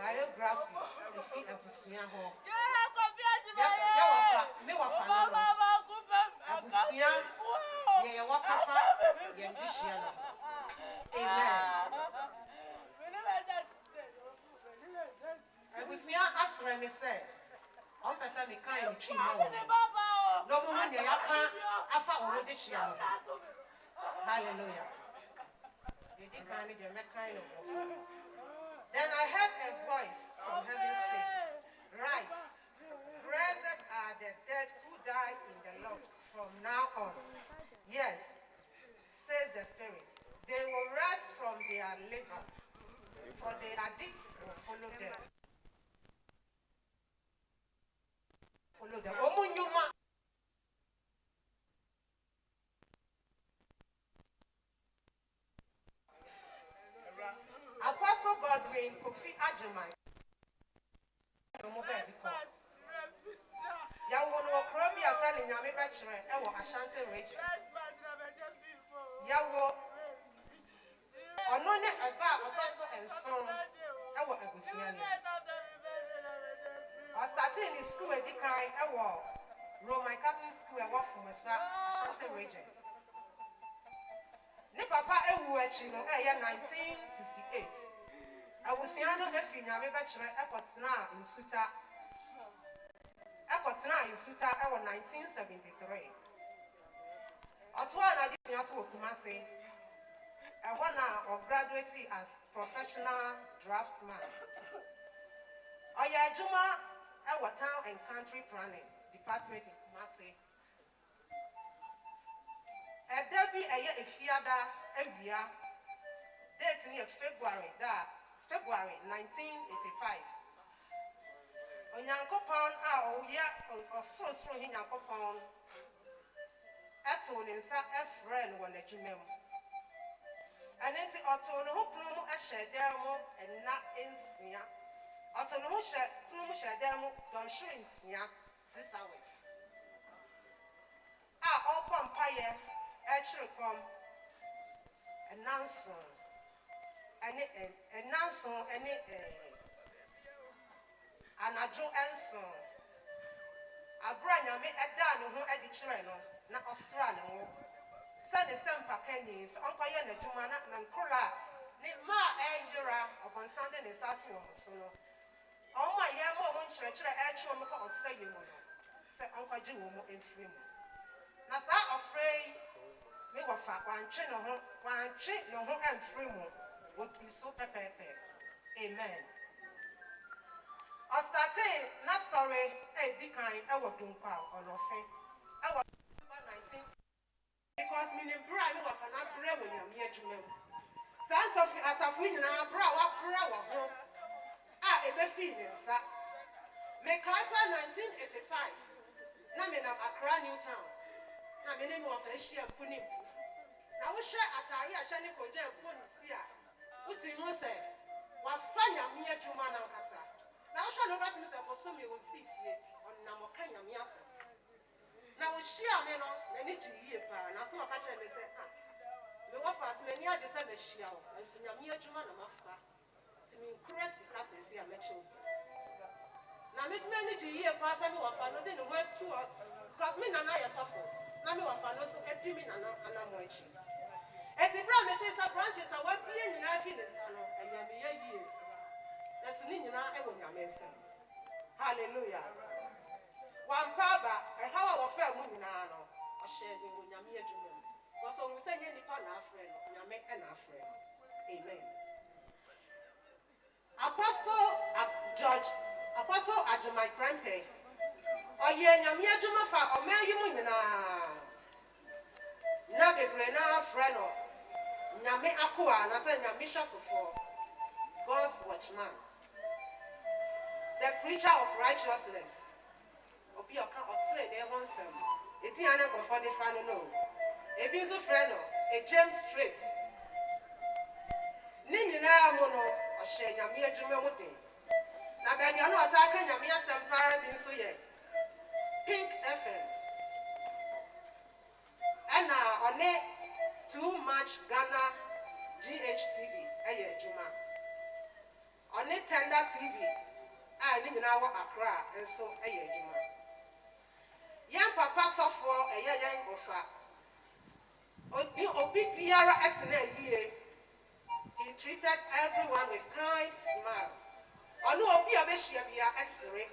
biography if you abusia ho me wafa no abusia ye wakafa ye ndihia no amen abusia asre me say on pesa me kan ni twi ho no mu ne yaka afa owo dihia no hallelujah ye di kan ni je me kan no. Then I heard a voice from heaven say, "Right, blessed are the dead who die in the Lord from now on. Yes, says the Spirit. They will rest from their labor, for their deeds will follow them." Follow them. Apostle Godwin Kofi Agyeman. Ya won wo krobi afra ni nyame be kire e wo Ashanti region. Ya wo ono ne eba okoso enson e wo abusia ni. I started in school e dikai e wo Roman Catholic school e wo Fumasa Ashanti region. Ni papa ewu echi no e ye 1968. Awusiano efi nyame be kire ekotena insuta e wo 1973. Otwa na di tia so Kumasi. E wana o graduate as professional draftsman. Oya adwuma e wo town and country planning department in Kumasi. Edabi eye efiada ewia date ni February 1985. Onyankopon a oya osoro hinyankopon eto ne nsa efren wo n'adwumam. Anenti oto no hopunu mu ehye mo enna ensia. Oto no hopunu mu hye mo don shrinsia 6 hours. Opaye echirikom enanson ene anajo enson abra nyame eda ne ho edi kire no na osra ne ho se ne sempa kanis onkoye na dwuma na nkrola ne ma ejira obonsande ne satu wo so no onma ye ma mo nkyerɛkyerɛ ɛtwe mo ko osaye mo no se onkoje wo mo emfiri mo na sa afrei me wafa wantwe no ho emfiri mo what is so pepepe. Amen. I started not sorry, dikan I was doing on offense. I was 19 because meaning bra me wafa na bra when you me adwuma. Sans of as of we na bra wa ho. E be feel nsa. Me kaipa 1985. Na me na Accra New Town. Na me name of Asia Punim. Na wo hwe atare a hye ne koje ponti a uti mo se wa fanya me adwuma na nkasa. Na wo hwe no bat me se for so me won see fie on na mo kan nyame asa. Na wo hia me no na ni ji yie pa na so aka kire me se me wo fa se me ni ade se me hia wo. Nso nyame adwuma na mafa. Ti me nkurasi ka se se a me che. Na me se me ni ji yie pa se me wo fa no de ne ho atu because me nana yesafo. Na me wo fa no so edi me nana anamo echi. Eti bra me te sa branches a wa bie nyina fi ne sa no enyame ye yie. Na so ni nyina e wo nyame nsa. Hallelujah. Wan paba e hawa wo fa mu nyina no o hye de wo nyame adwuma. Ko so wo se nye nipa na afre no nyame e na afre no. Amen. Apostle Agyeman Prempeh. Oye nyame adwuma fa o ma yi mu nyina. Na bebre na afre no. Nyame akoa na say nyame hwasofo. God's watchman. The preacher of righteousness. Obi oka otre de wonsem. Eti ane go for the fan no. Ebi nso frɛ no a James Street. Ni nyina mo no o hye nyame adwuma mu den. Na ba bia no ota ka nyame asɛmpa bi nso ye. Pink FM. Ana one too much Ghana GHTV eye adwuma. On it tender TV. I live in our Accra, and so a year. Young papa software a young offer. Big Piara at year. He treated everyone with kind smile. I know Obi Abeshia Esri.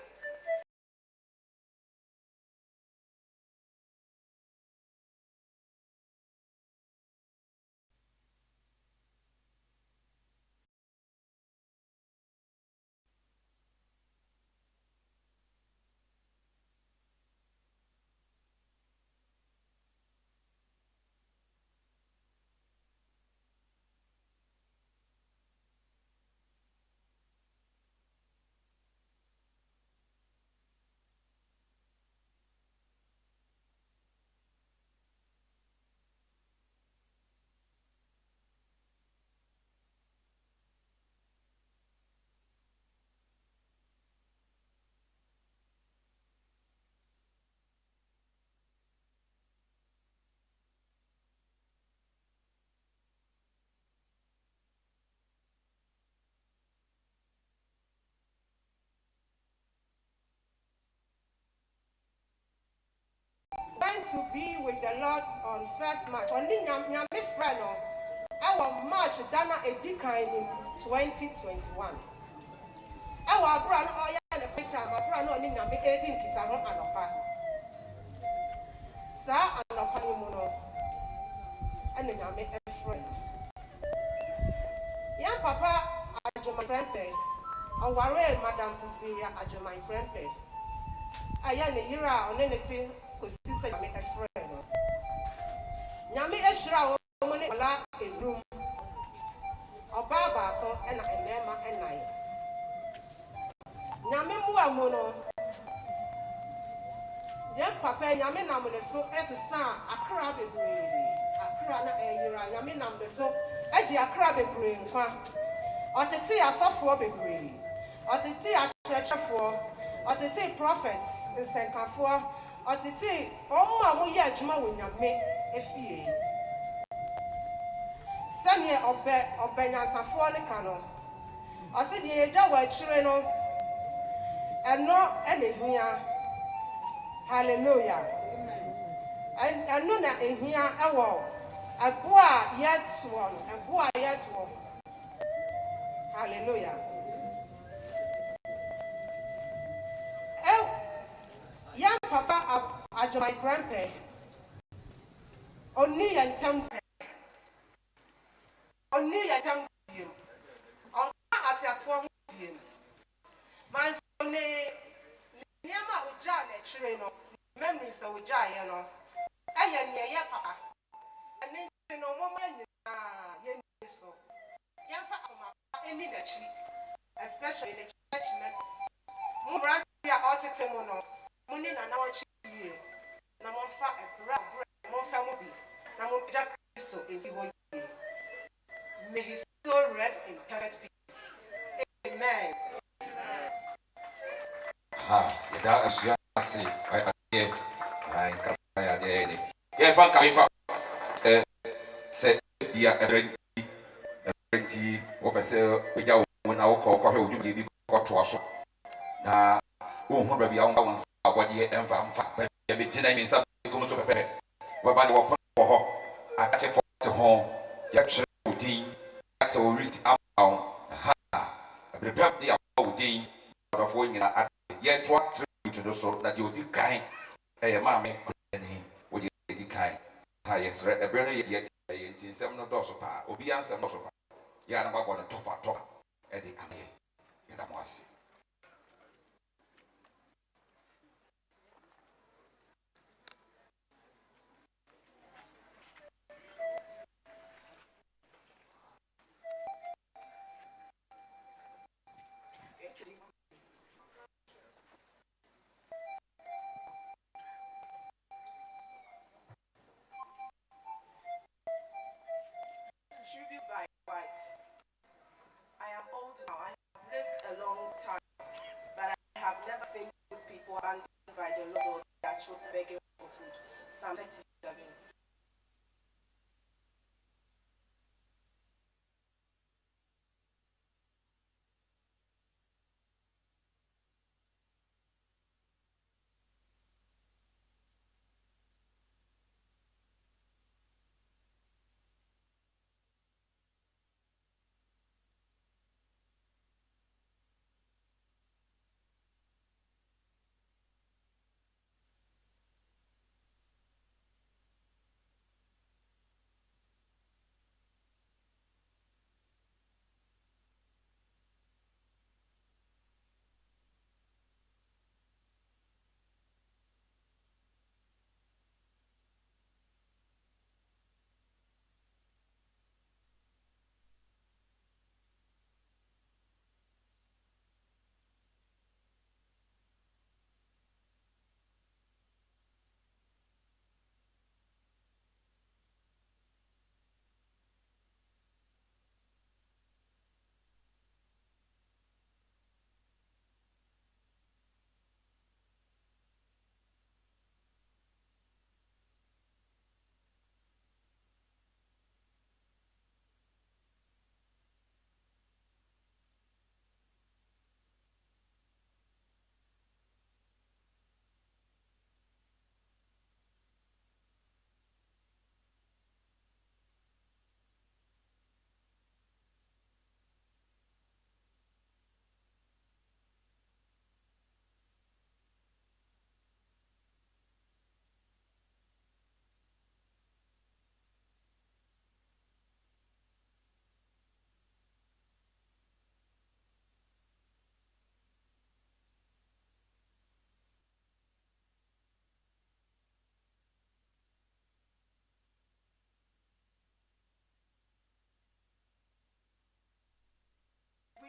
Went to be with the Lord on first March. Only Nyame friend our March Dana Edikain 2021. Our brand oya and a pita, my brand only Nyame Edin Kitano Anopa. Sa Anopa Mono and the Nyame friend. Young Papa Agyeman Prempeh, our Madam Cecilia Agyeman Prempeh. I am a year on anything. Sister Nyame a friend. Nyame Eshra woman ola enum. Oba baako e na emema enan. Nyame mu amono. Yem papa nyame nam ne so esesa akra bebre. Akra na eyira nyame nam ne so agi akra bebre nkwa. Otete asofo bebre. Otete atrechefo. Otete prophets nsenkafo. Otete omma mo ye adwuma wo nyame efie. Sanye obenyansafo ne kano. Ose de eja wa chire no eno enehia. Hallelujah. Eno na ehia ewo agboa yeto no agboa yeto. Hallelujah. Young papa Agyeman Prempeh oni yentem oni yentem biem on atiasfo biem man so ne niama oja na chire no memories oja ye no eye ne ye papa ani no mo nyina ye ni so yemfa akoma eni na chi especially the church members mo brand ya otete mo no muni na na wachi ye na mo fa ebra mo fa mo bi na mo pija Kristo enti ho ye. May his soul rest in perfect peace. Amen. Da asia asi ai kasaya de ye fa ka fa se bia ebrenti wo pese oja wo na wo ko hwe odwudi bi ko to aso na wo hu ba bia wo nsa agwade emfa mfa ya be gina mi nsa ko so pepe wo ba de wo ko ho akache fo te ho ya tire odin ate wo risi amaw Prempeh ya odin odofo nyina ye to to so na je odi kan e ma me kwani wo je odi kan ha yesre ebre no ye ye ntinsem no doso pa obi ansem doso pa ya na gbagbo no tofa e di ame ye da mo ase. Tribute by wife. I am old now. I have lived a long time, but I have never seen good people abandoned by the Lord or their children begging for food. Psalm 37.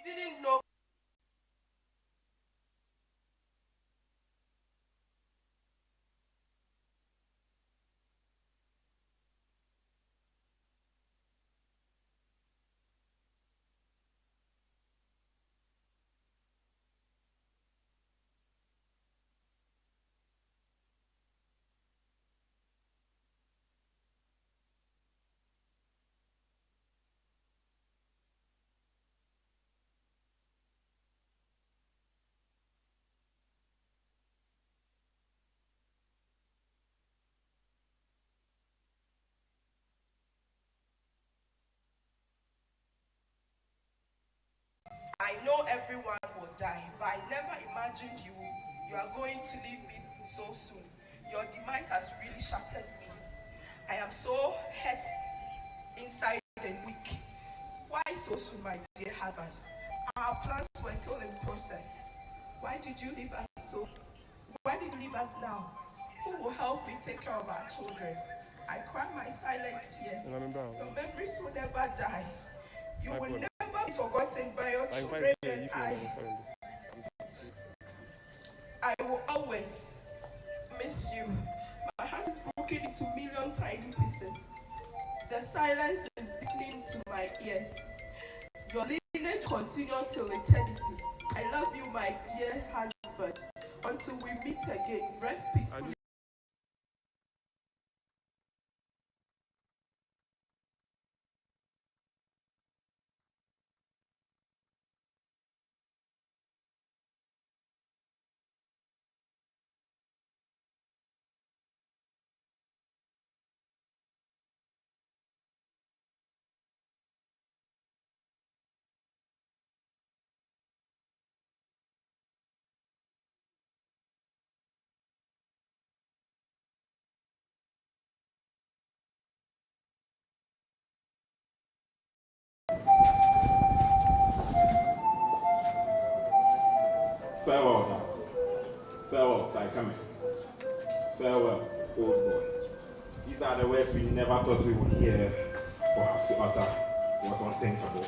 didn't know. I know everyone will die, but I never imagined you are going to leave me so soon. Your demise has really shattered me. I am so hurt inside and weak. Why so soon, my dear husband? Our plans were still in process. Why did you leave us so? Why did you leave us now? Who will help me take care of our children? I cry my silent tears. Your memories will never die. You will never be forgotten by your children and I will always miss you. My heart is broken into million tiny pieces. The silence is deafening to my ears. Your lineage continues till eternity. I love you, my dear husband. Until we meet again, rest peacefully. Farewell, Dad. Farewell, Saikame. Farewell, old boy. These are the words we never thought we would hear or have to utter. It was unthinkable.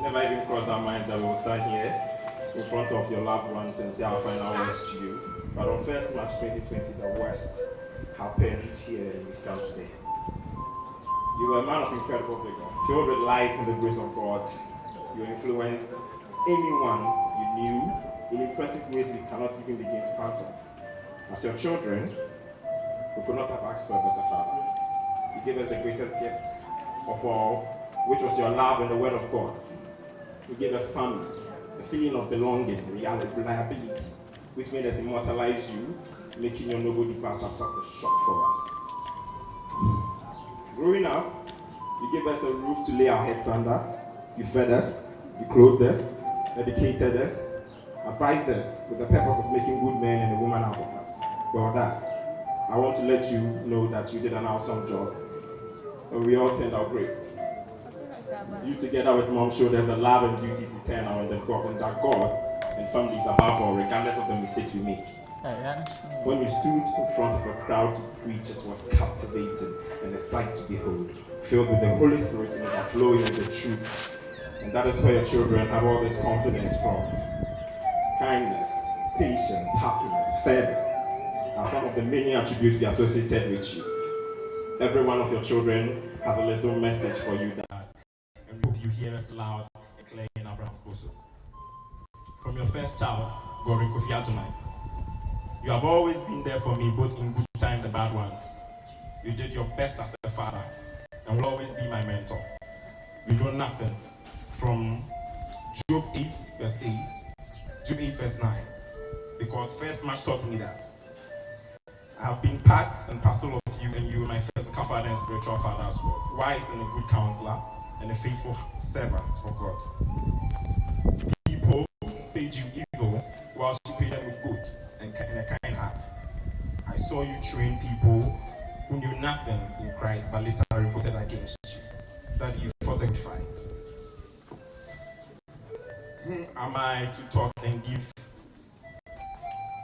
Never even crossed our minds that we will stand here in front of your loved ones and say our final words to you. But on 1st March 2020, the worst happened here and we stand today. You were a man of incredible vigor, filled with life and the grace of God. You influenced anyone you knew in impressive ways we cannot even begin to fathom. As your children, we could not have asked for a better father. You gave us the greatest gifts of all, which was your love and the word of God. You gave us family, the feeling of belonging, reliability, which made us immortalize you, making your noble departure such a shock for us. Growing up, you gave us a roof to lay our heads under. You fed us, you clothed us, educated us, advised us with the purpose of making good men and a woman out of us. Well, Dad, I want to let you know that you did an awesome job, and we all turned out great. You together with Mom showed us the love and duties eternal and that God and family is above all, regardless of the mistakes we make. When you stood in front of a crowd to preach, it was captivating and a sight to behold, filled with the Holy Spirit and overflowing with the truth. And that is where your children have all this confidence from. Kindness, patience, happiness, fairness are some of the many attributes we associated with you. Every one of your children has a little message for you, Dad. And we hope you hear us loud and clear in Abraham's bosom. From your first child, Agyeman, you have always been there for me, both in good times and bad ones. You did your best as a father and will always be my mentor. You know nothing from Job 8 verse 8, Job 8 verse 9, because 1st March taught me that I have been part and parcel of you, and you were my physical father and spiritual father as well, wise and a good counselor and a faithful servant for God. People paid you evil whilst you paid them with good and a kind heart. I saw you train people who knew nothing in Christ but later revolted against you. That you fought a good fight. Who am I to talk and give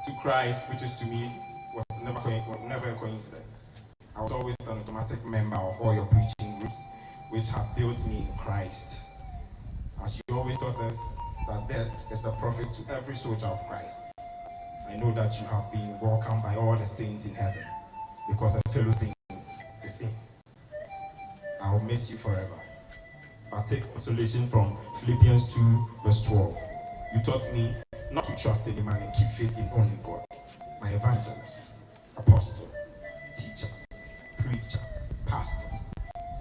to Christ, which is to me was never a coincidence. I was always an automatic member of all your preaching groups, which have built me in Christ. As you always taught us that death is a profit to every soldier of Christ, I know that you have been welcomed by all the saints in heaven because a fellow saint is in. I will miss you forever. But take consolation from Philippians 2 verse 12. You taught me not to trust any man and keep faith in only God. My evangelist, apostle, teacher, preacher, pastor,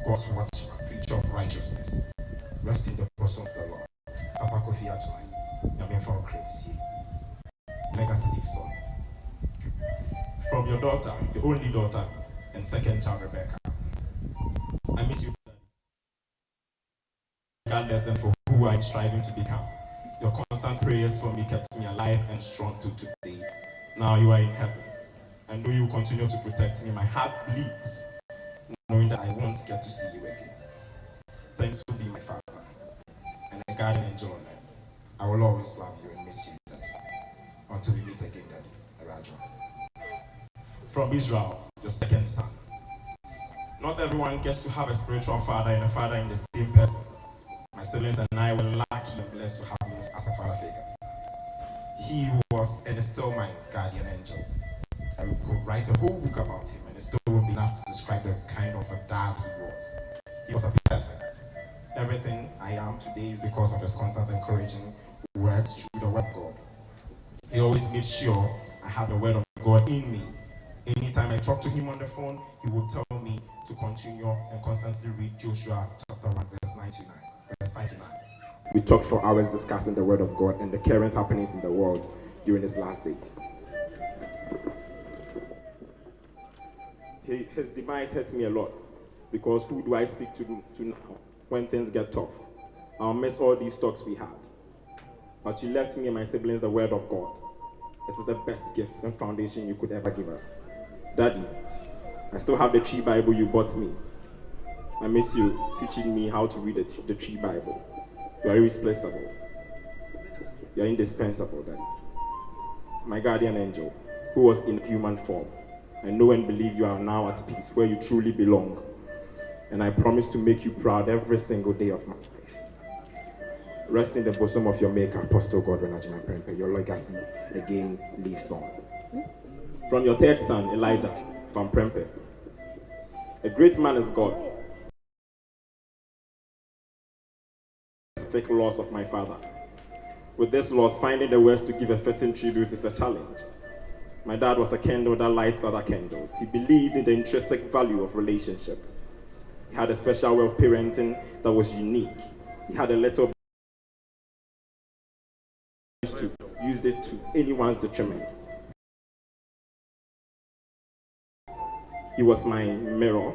God's watchman, preacher of righteousness. Rest in the bosom of the Lord. Papa Kofi Agyeman, Yamin for Crazy. Legacy lives on. From your daughter, the only daughter, and second child, Rebecca. I miss you, regardless and for who I'm striving to become. Your constant prayers for me kept me alive and strong till today. Now you are in heaven. I know you will continue to protect me. My heart bleeds, knowing that I won't get to see you again. Thanks for being my father and a guardian angel on earth. I will always love you and miss you, Daddy. Until we meet again, Daddy. Arajo. From Israel, your second son. Not everyone gets to have a spiritual father and a father in the same person. My siblings and I were lucky and blessed to have him as a father figure. He was and is still my guardian angel. I could write a whole book about him and it still won't be enough to describe the kind of a dad he was. He was a perfect. Everything I am today is because of his constant encouraging words through the word of God. He always made sure I had the word of God in me. Anytime I talk to him on the phone, he would tell me to continue and constantly read Joshua chapter 1, verse 9 to 9, verse 5 to 9. We talked for hours discussing the word of God and the current happenings in the world during his last days. His demise hurts me a lot because who do I speak to now when things get tough? I'll miss all these talks we had. But you left me and my siblings the word of God. It is the best gift and foundation you could ever give us. Daddy, I still have the tree Bible you bought me. I miss you teaching me how to read the tree Bible. You are irreplaceable. You are indispensable, Daddy. My guardian angel, who was in human form. I know and believe you are now at peace where you truly belong. And I promise to make you proud every single day of my life. Rest in the bosom of your maker, Apostle Godwin Agyeman Prempeh. Your legacy again lives on. From your third son, Elijah, from Prempeh. A great man is God. Specific loss of my father. With this loss, finding the words to give a fitting tribute is a challenge. My dad was a candle that lights other candles. He believed in the intrinsic value of relationship. He had a special way of parenting that was unique. He had a little used it to anyone's detriment. He was my mirror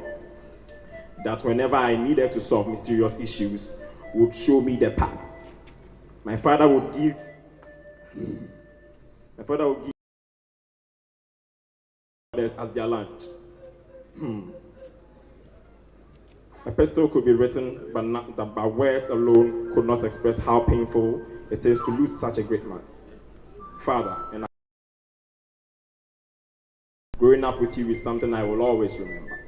that whenever I needed to solve mysterious issues would show me the path. My father would give others as their lunch. A epistle could be written, but words alone could not express how painful it is to lose such a great man. Father, and growing up with you is something I will always remember.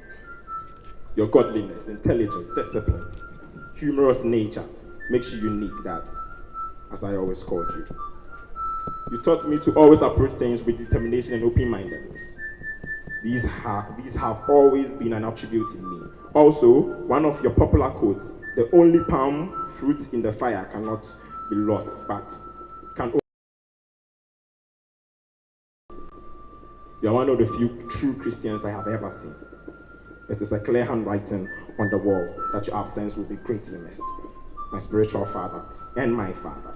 Your godliness, intelligence, discipline, humorous nature makes you unique, Dad, as I always called you. You taught me to always approach things with determination and open-mindedness. These have always been an attribute in me. Also, one of your popular quotes, the only palm fruit in the fire cannot be lost, but can only. You are one of the few true Christians I have ever seen. It is a clear handwriting on the wall that your absence will be greatly missed. My spiritual father and my father.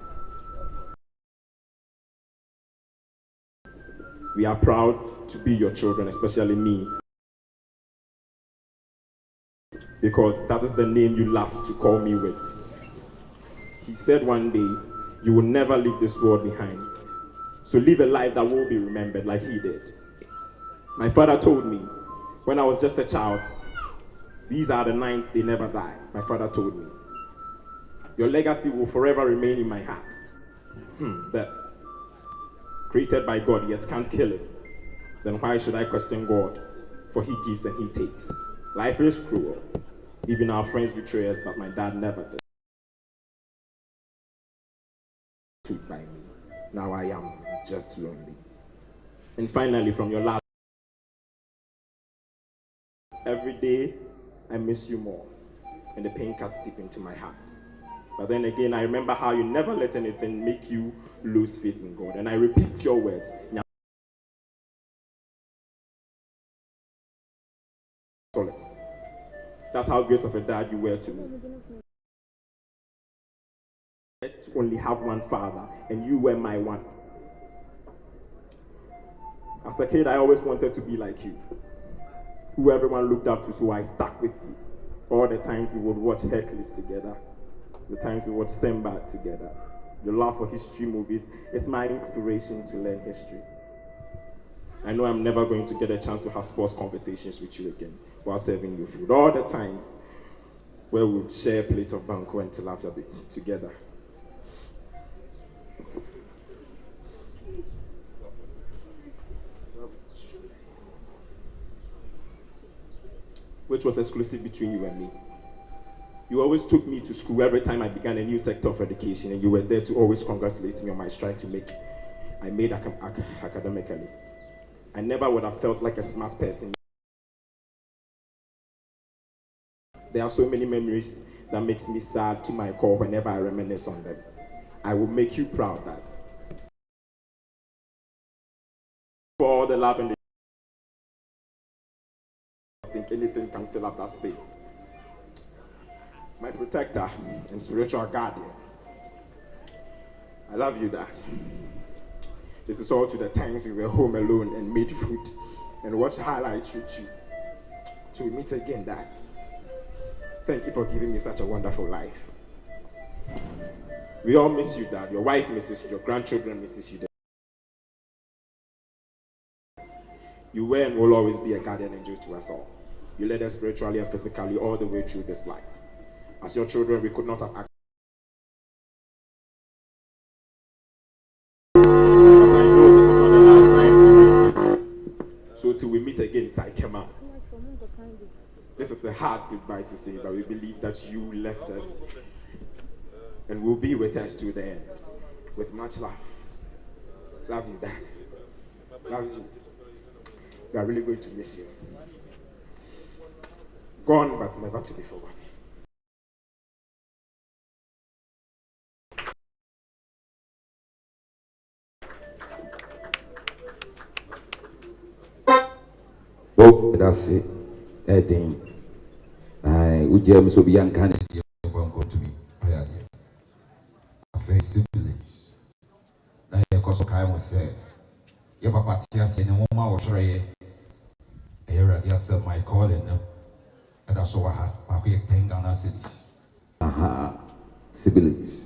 We are proud to be your children, especially me, because that is the name you love to call me with. He said one day, you will never leave this world behind. So live a life that will be remembered like he did. My father told me, when I was just a child, these are the nights they never die. My father told me. Your legacy will forever remain in my heart. That created by God, yet can't kill it. Then why should I question God? For he gives and he takes. Life is cruel. Even our friends betray us, but my dad never did. stood by me. Now I am just lonely. And finally, from your last, every day I miss you more, and the pain cuts deep into my heart. But then again, I remember how you never let anything make you lose faith in God. And I repeat your words. That's how great of a dad you were to me. To only have one father, and you were my one. As a kid, I always wanted to be like you, who everyone looked up to, so I stuck with you. All the times we would watch Hercules together, the times we watch Simba together. Your love for history movies is my inspiration to learn history. I know I'm never going to get a chance to have sports conversations with you again while serving you food. All the times where we would share a plate of banku and tilapia together. Which was exclusive between you and me. You always took me to school every time I began a new sector of education, and you were there to always congratulate me on my stride I made academically. I never would have felt like a smart person. There are so many memories that makes me sad to my core whenever I reminisce on them. I will make you proud, Dad. For all the love and the I think anything can fill up that space. My protector and spiritual guardian. I love you, Dad. This is all to the times we were home alone and made food and watched highlights with you. Till we meet again, Dad. Thank you for giving me such a wonderful life. We all miss you, Dad. Your wife misses you. Your grandchildren misses you. You were and will always be a guardian angel to us all. You led us spiritually and physically all the way through this life. As your children, we could not have acted. But I know this is not the last time we will speak. So till we meet again, Agyeman. This is a hard goodbye to say, but we believe that you left us and will be with us to the end. With much love. Love you, Dad. Love you. We are really going to miss you. Gone, but never to be forgotten. Oh, that's it. I think I would jam so be young candidate to me. I face siblings. Now, because I was say, your papa tears in a woman was right. I hear yourself my calling them. And that's all I had. I could take down our cities. Aha, siblings.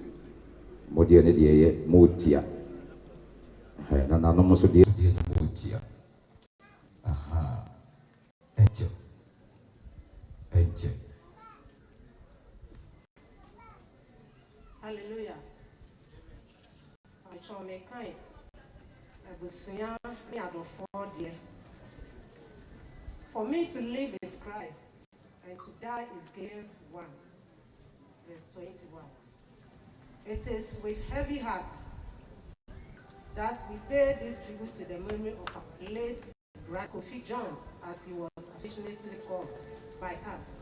Modiane de Motia. And I'm almost so dear to Motia. Aha, angel. Angel. Hallelujah. I shall make kind. I will sing me out of 4 dear. For me to live is Christ, and to die is Galatians 1, verse 21. It is with heavy hearts that we pay this tribute to the memory of our late brother Kofi John, as he was affectionately called by us.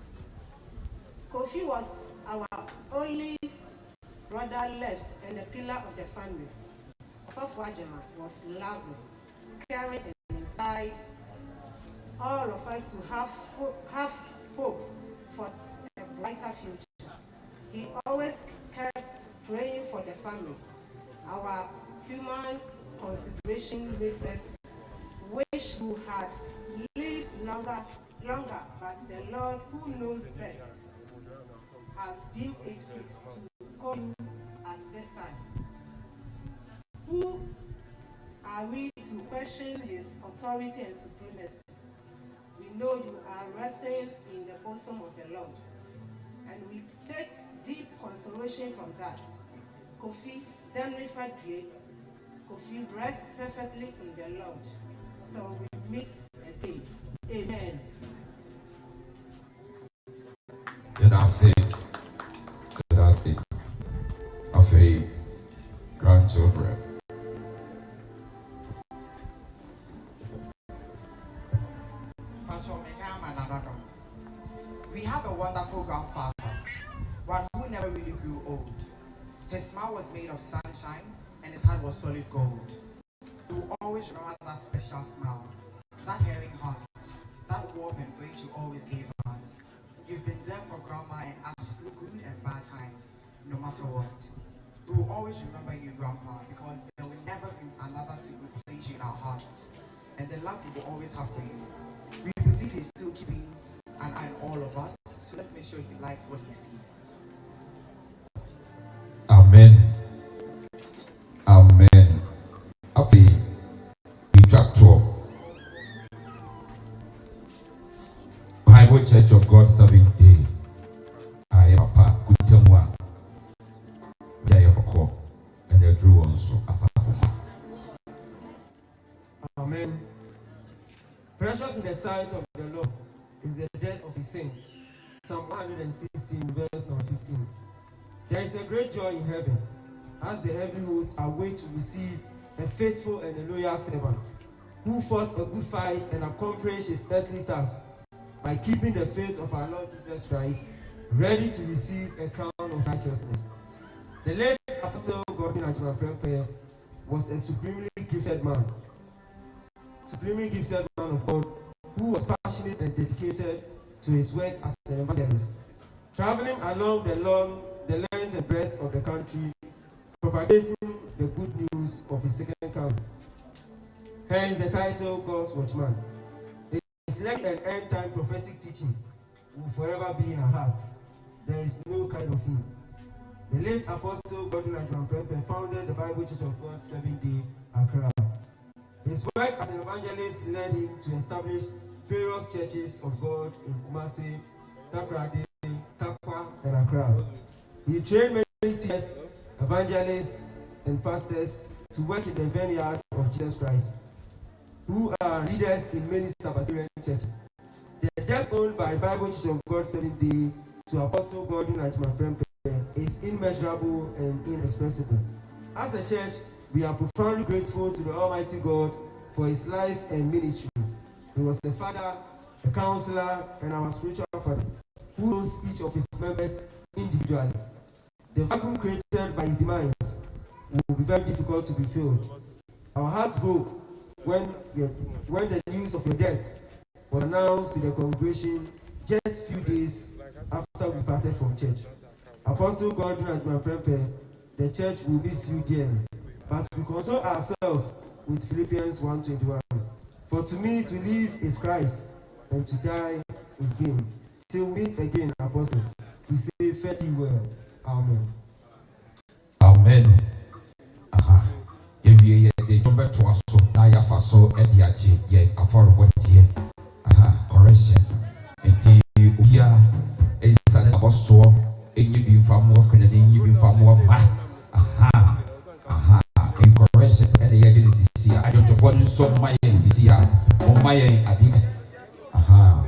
Kofi was our only brother left and the pillar of the family. Agyeman was loving, caring, and inspired all of us to have hope for a brighter future. He always kept praying for the family. Our human consideration makes us wish we had lived longer, but the Lord, who knows best, has deemed it fit to call you at this time. Who are we to question his authority and supremacy? We know you are resting in the bosom of the Lord, and we take deep consolation from that. Kofi, then referred to Kofi, rests perfectly in the Lord. So we meet again. Amen. That's it. That's it. Afei, grandchildren. We have a wonderful grandfather, one who never really grew old. His smile was made of sunshine and his heart was solid gold. We will always remember that special smile, that caring heart, that warm embrace you always gave us. You've been there for Grandma and us through good and bad times, no matter what. We will always remember you, Grandpa, because there will never be another to replace you in our hearts. And the love we will always have for you. We believe he's still keeping an eye on all of us, so let's make sure he likes what he sees. Amen. Amen. Afi, Bidrato, Bible Church of God 7th Day. I Papa Kutemwa, Jayabako, and the Drew also Asafuma. Amen. Precious in the sight of the Lord is the death of his saints. Psalm 116, verse number 15. There is a great joy in heaven as the heavenly hosts await to receive a faithful and a loyal servant who fought a good fight and accomplished his earthly task by keeping the faith of our Lord Jesus Christ, ready to receive a crown of righteousness. The late Apostle Agyeman Prempeh was a supremely gifted man of God who was passionate and dedicated to his work as an evangelist, traveling along the length and breadth of the country, propagating the good news of his second coming. Hence the title God's Watchman. His legacy and end-time prophetic teaching will forever be in our hearts. There is no kind of him. The late Apostle Agyeman Prempeh founded the Bible Church of God 7th Day, Accra. His work as an evangelist led him to establish various churches of God in Kumasi, Takrady, Takwa, and Accra. He trained many teachers, evangelists, and pastors to work in the vineyard of Jesus Christ, who are leaders in many Sabbatarian churches. The debt owed by Bible Church of God 7th Day to Apostle Agyeman Prempeh is immeasurable and inexpressible. As a church, we are profoundly grateful to the Almighty God for his life and ministry. He was a father, a counselor, and our spiritual father, who knows each of his members individually. The vacuum created by his demise will be very difficult to be filled. Our hearts broke when the news of your death was announced to the congregation just few days after we parted from church. Apostle Agyeman Prempeh, the church will miss you dearly, but we console ourselves with Philippians 1:21. For to me to live is Christ, and to die is gain. Till we meet again, Apostle, we say fare thee well. Amen. Amen. Aha. Ye de jombe to aso na ya faso ediaje ye affordable tie. Aha, correction. Enti ubia esane aboso enyi bi mfamu okene enyi bi mfamu ma. Aha. Aha. In correction and ye de sisi I don't for so my sisi ya. O my adi. Aha.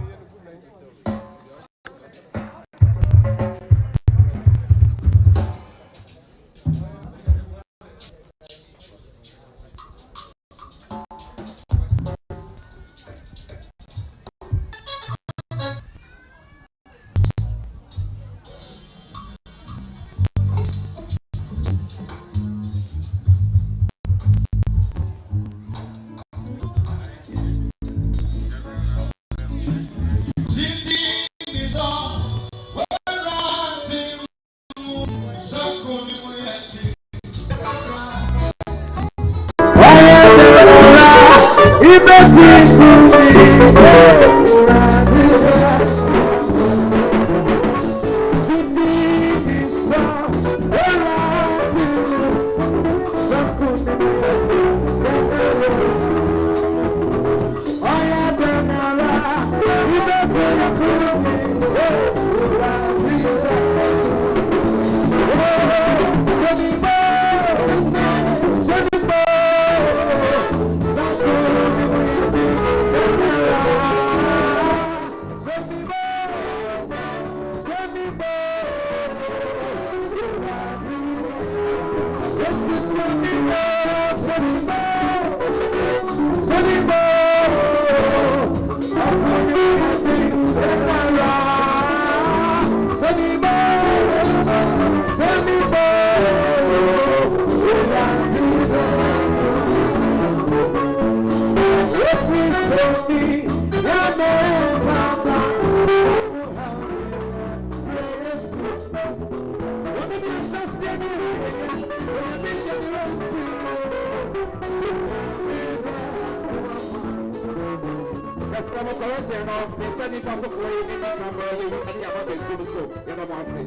Yes, I'm a correction of the sunny pass of way in the camera, and the other good so. You know what I say?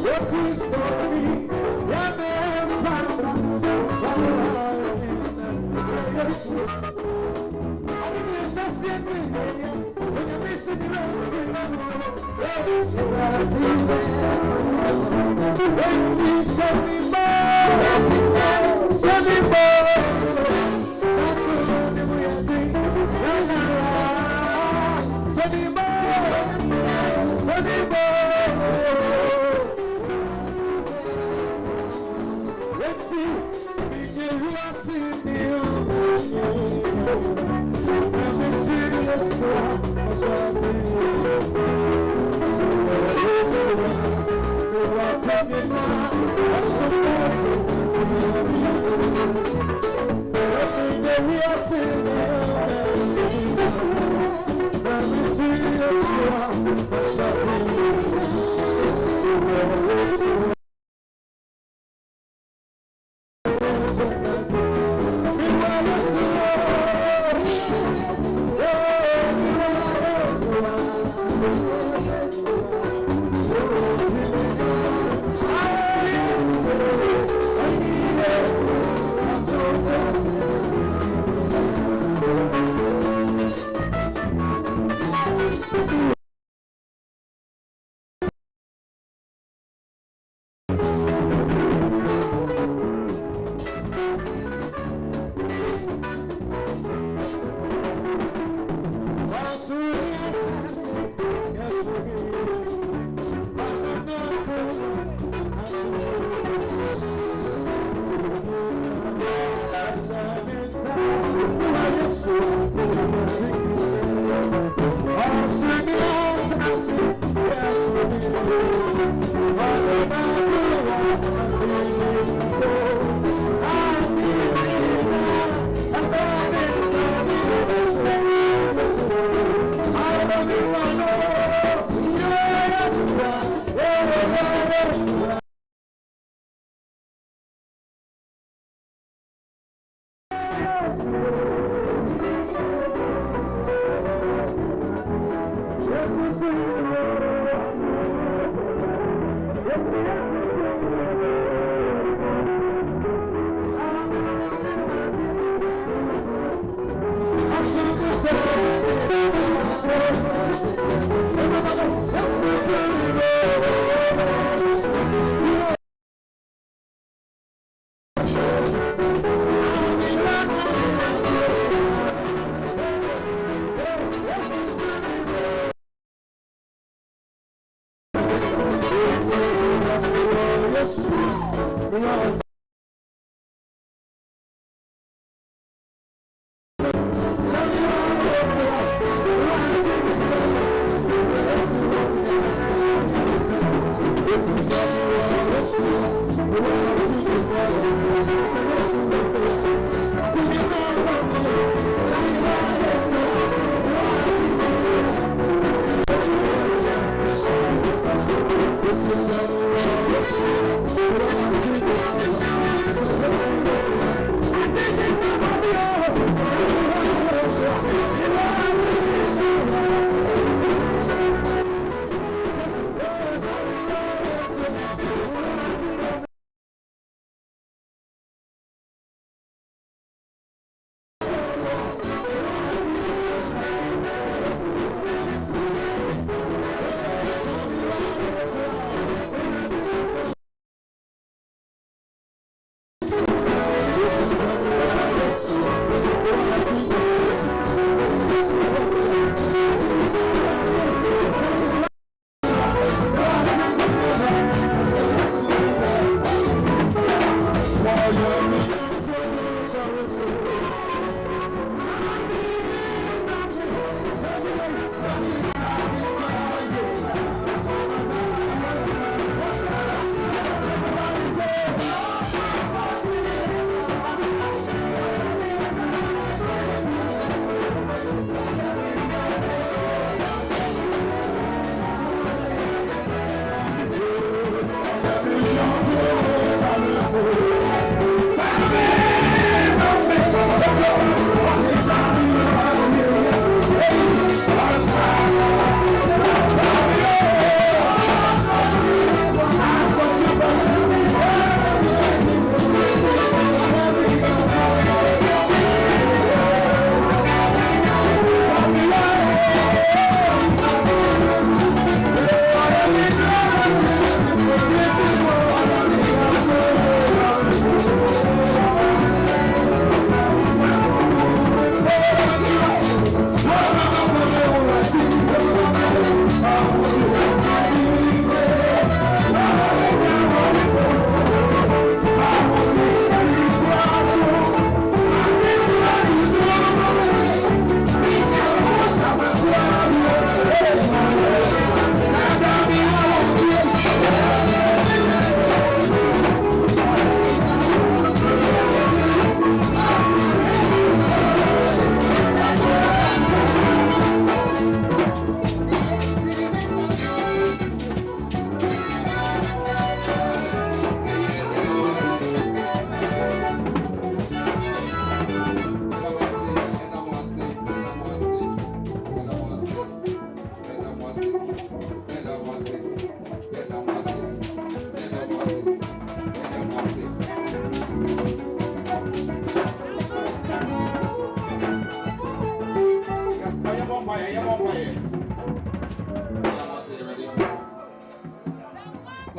What is story?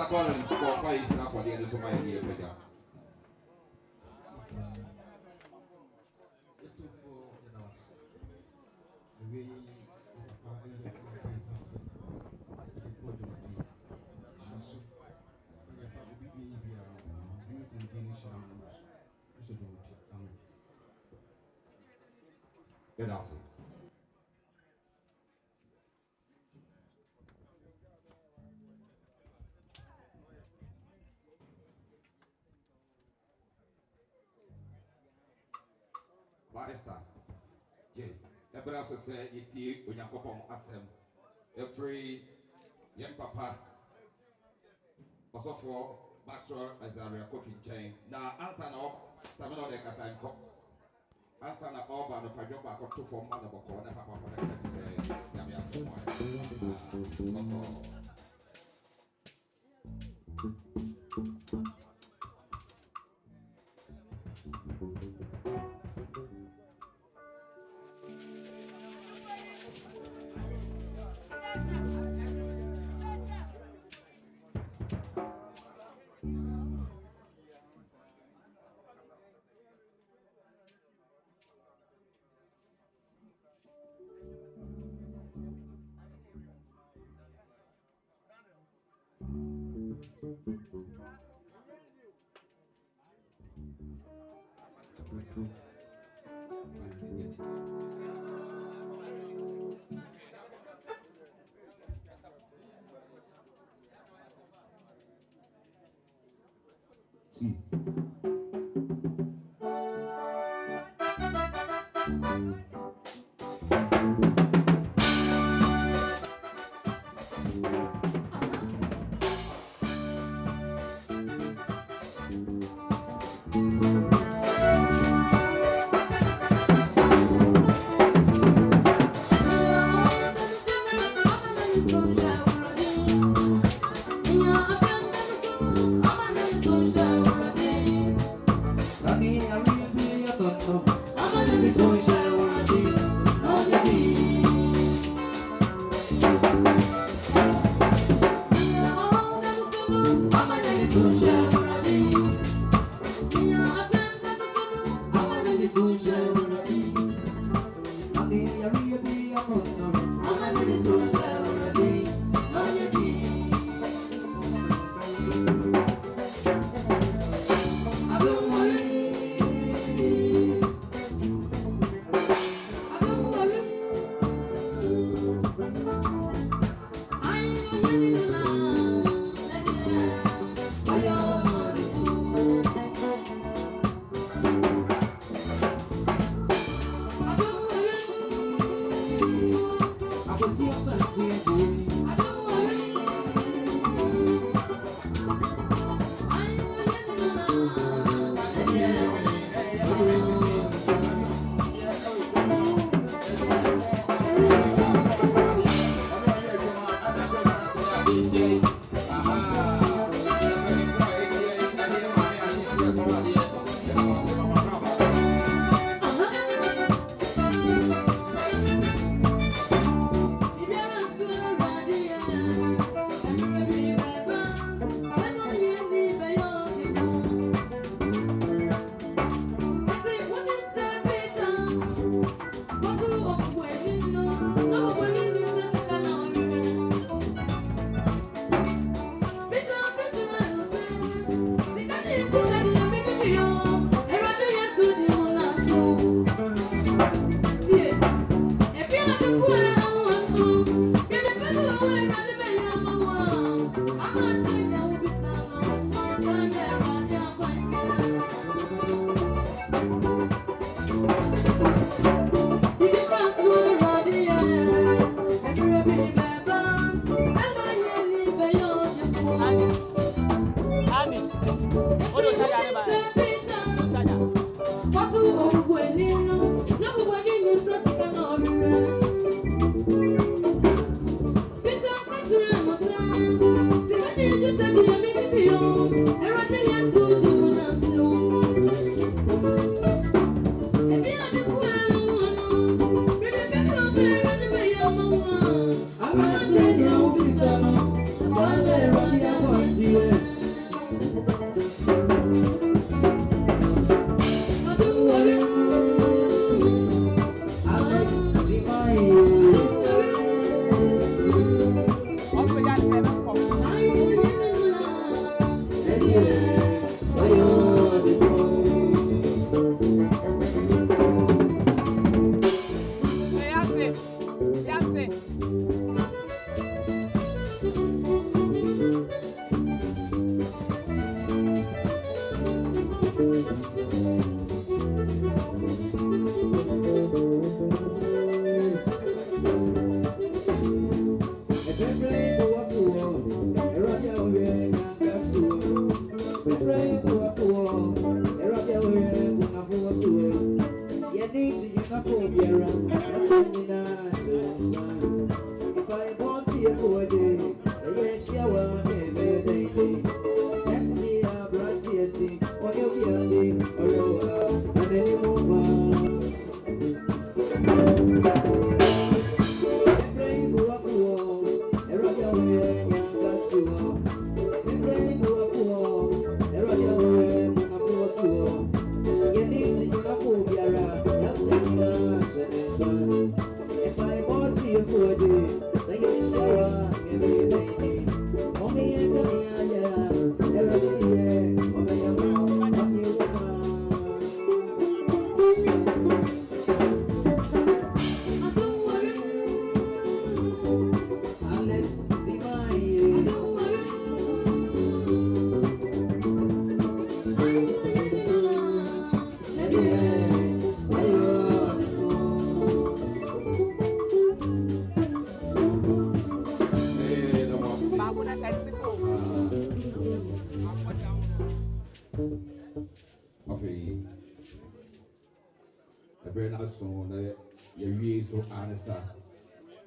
Pastor Collins, why is not for the end of my year? That's it. Barista, Jay, everybody else say it's when you come asem every young papa also for Maxwell as a coffee chain. Now answer now, some of the Casanco. Answer na all but if I drop back up to for money but corner papa for the say Yamia Samoy.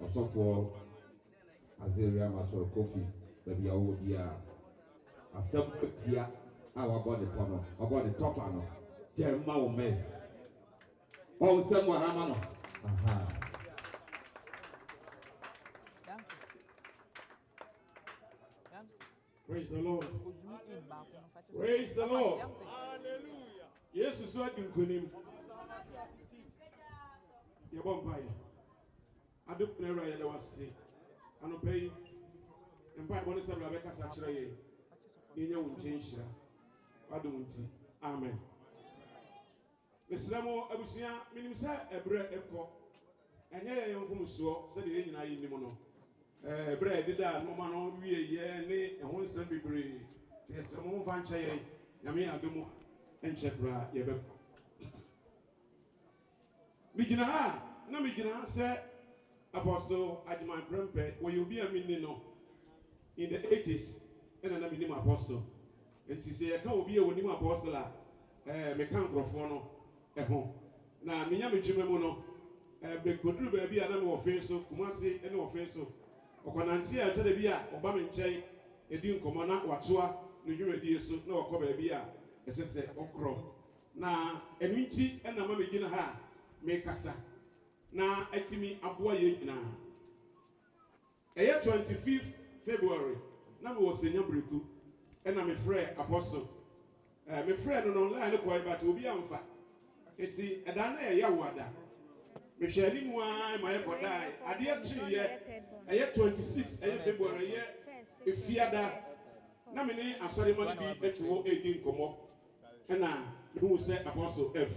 Also for Azeria Masoro Kofi, baby, I will be a sub-tier. Our body panel, about the top panel. Jeremiah May. Oh, someone, Amano. Praise the Lord. Praise the Lord. Hallelujah. Yes, is what you could him. Your bumpy. I don't know where I was sick. I don't pay. And by one of the Rebecca Saturday, in your change. I don't see. Amen. Mr. Lamo, I was here, Minister, a bread echo. And yeah, young from so said the engine I in the mono. Bread did that, no man, we a year, and one son be brave. Yes, the moment fan chay, Yami Adumo, and Chepra, Yabek. Begina, no begina, sir. Apostle Agyeman Prempeh, where you be a minino in the 80s, and an abinim apostle. And she said, I can't be a winning apostle, mechanical at home. Now, Miami Jimemono, could do baby an offense, Kumasi, and offense. Or Conantia, Telebia, Obama Chay, a dean commander, Watua, New Year, so no Cobebia, as I said, Okro. Now, a minty and a mammy dinner ha, make us. Now, etimi aboye na. Eye 25th February. Na me was senior breku. And I'm a friend apostle. My friend no online ko but obi amfa. Eti edana ye yawada. Me hwe ni mu ai my kodai. Ade chi ye. Eye 26 February ye efiada. Na me ni asori man bi etwo edi nkomo. Na me hu say apostle F.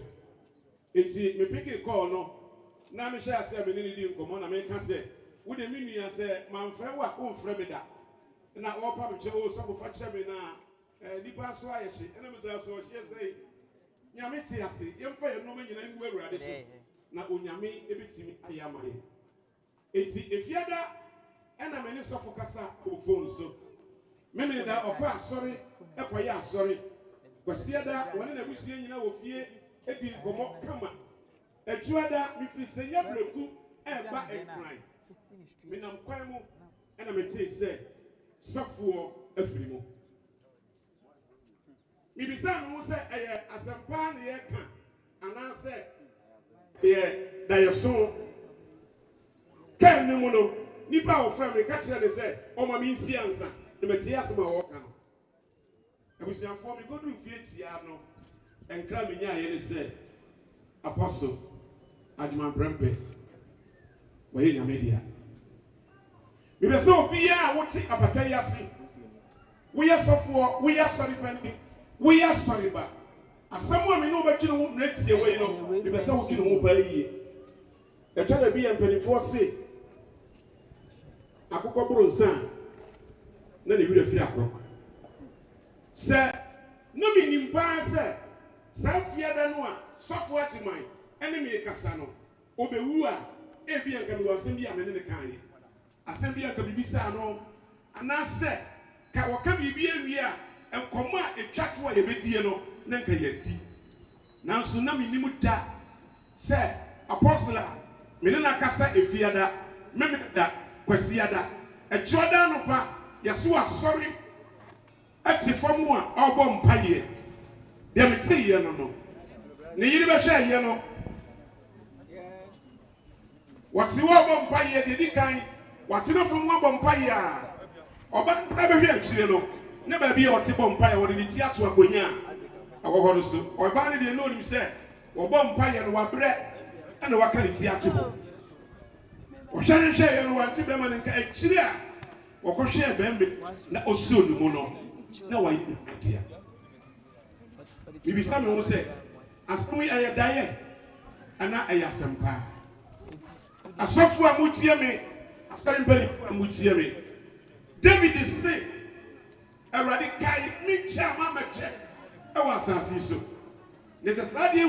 Eti me pick call no. Na me share say me ni di nkomo na me ka say wo de me nua say man frɛ wa o frɛ me da na o pa me che o so fa che me na nipa so aye hye na me say so hye say nyame te ase yemfa ye no me nyina ngu awurade so na onyame ebetimi aye amaye enti efiada na me ni sofo kasa o phone so me da okwa asori ekoye asori kwasiada woni na busie nyina wo fie edi nkomo kama Ejuada, Mr. Senya Breku, Eba and Cry. Minam Quamu, and I may say, Software, a free. Maybe some will say, as a pan, and I say, yeah, that your son can no mono, Nipa or family catch her, they say, oh, my means the answer, the Matias, my walker. I wish you for me go to Fietiano and Cramina, and say, Apostle. Agyeman Prempeh, we in media. We be so be what apatayasi. We are so we are sorry pending. We are sorry ba. As someone we know but you know next year we know. We be so you know by ye. E tell the be and 24 say. Akoko bronsan. Na ne wi afiri akro. Say no be nimpa say. Sa fiada no a sofo Agyeman. Enemy kasano obewu a ebi anka bi wasem bi amene ne kan ye asem bi anka bibisa no anase ka woka bibi awie a enkomo a etwato a yebedie no na nka yadi nanso na minimu da se apostle mene na kasa efiada meme da kwasiada echoda no pa yeso asori ati famu a obom paye de mete ye no ne yiri be hwe ye no What's the word of Paya? Did he kind? What's enough from one Bompaya? Oba abehwe akyire no ne ba bi a ɔte bɔ mpa ya wɔde ne ti ato akonya a wɔwɔ hɔ no so ɔba ne de no nim sɛ wɔbɔ mpa ya no wabrɛ ɛna waka ne ti ato hɔ ɔhwɛ ya no wante bɛma ne nka akyire a wɔkɔhwɛ bɛmbe na ɔsuo ne mu no na wayi ne dia bibisa me ho sɛ asɛm yi ɛyɛ daeɛ ana ɛyɛ asɛm paa asɔfo a motie me asɔre mpanyinfo a motie me David say Awurade kae me kyɛ ama mɛkyɛ ɛwɔ asase yi so ne sɛ saa deɛ